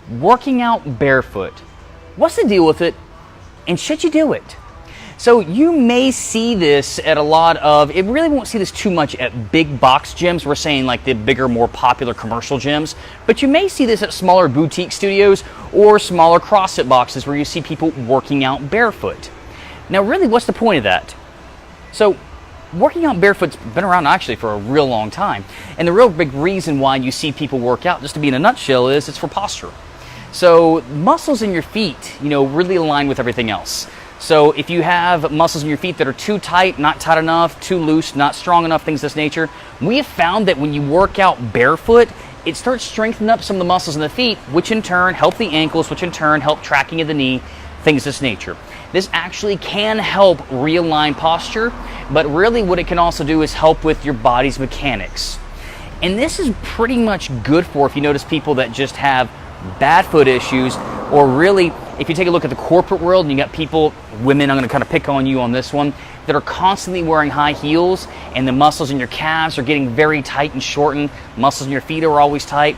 Working out barefoot. What's the deal with it, and should you do it? So you may see this at a lot of, it really won't see this too much at big box gyms. We're saying like the bigger, more popular commercial gyms, but you may see this at smaller boutique studios or smaller CrossFit boxes where you see people working out barefoot. Now really, what's the point of that? So working out barefoot's been around actually for a real long time. And the real big reason why you see people work out, just to be in a nutshell, is it's for posture. So muscles in your feet, really align with everything else. So if you have muscles in your feet that are too tight, not tight enough, too loose, not strong enough, things of this nature, we have found that when you work out barefoot, it starts strengthening up some of the muscles in the feet, which in turn help the ankles, which in turn help tracking of the knee, things of this nature. This actually can help realign posture, but really what it can also do is help with your body's mechanics. And this is pretty much good for if you notice people that just have bad foot issues, or really if you take a look at the corporate world and you got people, women, I'm going to kind of pick on you on this one, that are constantly wearing high heels and the muscles in your calves are getting very tight and shortened, muscles in your feet are always tight.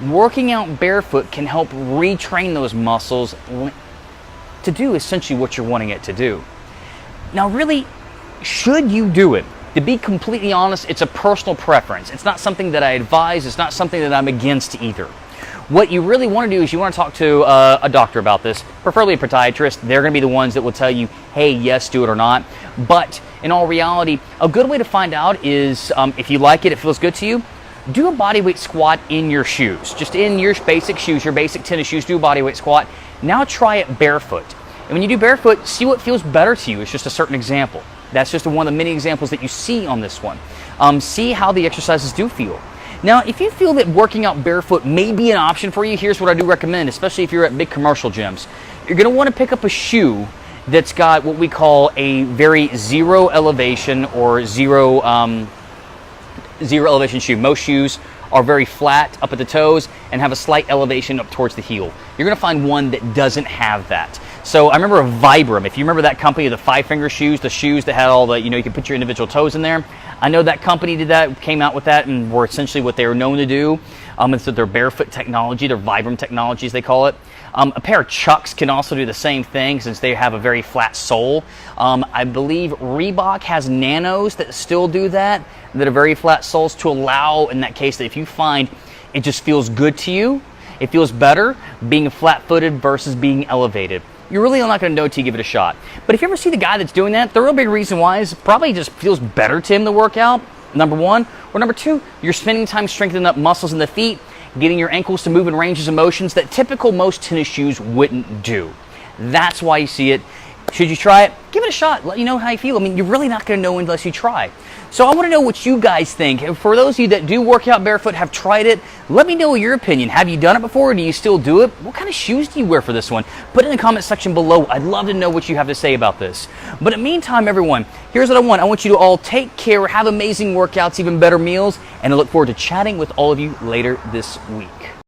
Working out barefoot can help retrain those muscles to do essentially what you're wanting it to do. Now really, should you do it? To be completely honest, it's a personal preference. It's not something that I advise, it's not something that I'm against either. What you really want to do is you want to talk to a doctor about this, preferably a podiatrist. They're going to be the ones that will tell you, hey, yes, do it or not. But in all reality, a good way to find out is if you like it, it feels good to you, do a bodyweight squat in your shoes. Just in your basic shoes, your basic tennis shoes, do a bodyweight squat. Now try it barefoot. And when you do barefoot, see what feels better to you. It's just a certain example. That's just one of the many examples that you see on this one. See how the exercises do feel. Now, if you feel that working out barefoot may be an option for you, here's what I do recommend, especially if you're at big commercial gyms. You're going to want to pick up a shoe that's got what we call a very zero elevation or zero elevation shoe. Most shoes are very flat up at the toes and have a slight elevation up towards the heel. You're going to find one that doesn't have that. So I remember a Vibram. If you remember that company, the 5-finger shoes, the shoes that had all the, you can put your individual toes in there. I know that company did that, came out with that, and were essentially what they were known to do. It's their Barefoot technology, their Vibram technologies, they call it. A pair of Chucks can also do the same thing since they have a very flat sole. I believe Reebok has Nanos that still do that are very flat soles to allow, in that case, that if you find it just feels good to you, it feels better being flat-footed versus being elevated. You're really not going to know until you give it a shot. But if you ever see the guy that's doing that, the real big reason why is probably just feels better to him to work out, number one. Or number two, you're spending time strengthening up muscles in the feet, getting your ankles to move in ranges of motions that typical most tennis shoes wouldn't do. That's why you see it. Should you try it? Give it a shot. Let you know how you feel. I mean, you're really not going to know unless you try. So I want to know what you guys think. For those of you that do work out barefoot, have tried it, let me know your opinion. Have you done it before, or do you still do it? What kind of shoes do you wear for this one? Put it in the comment section below. I'd love to know what you have to say about this. But in the meantime, everyone, here's what I want. I want you to all take care, have amazing workouts, even better meals, and I look forward to chatting with all of you later this week.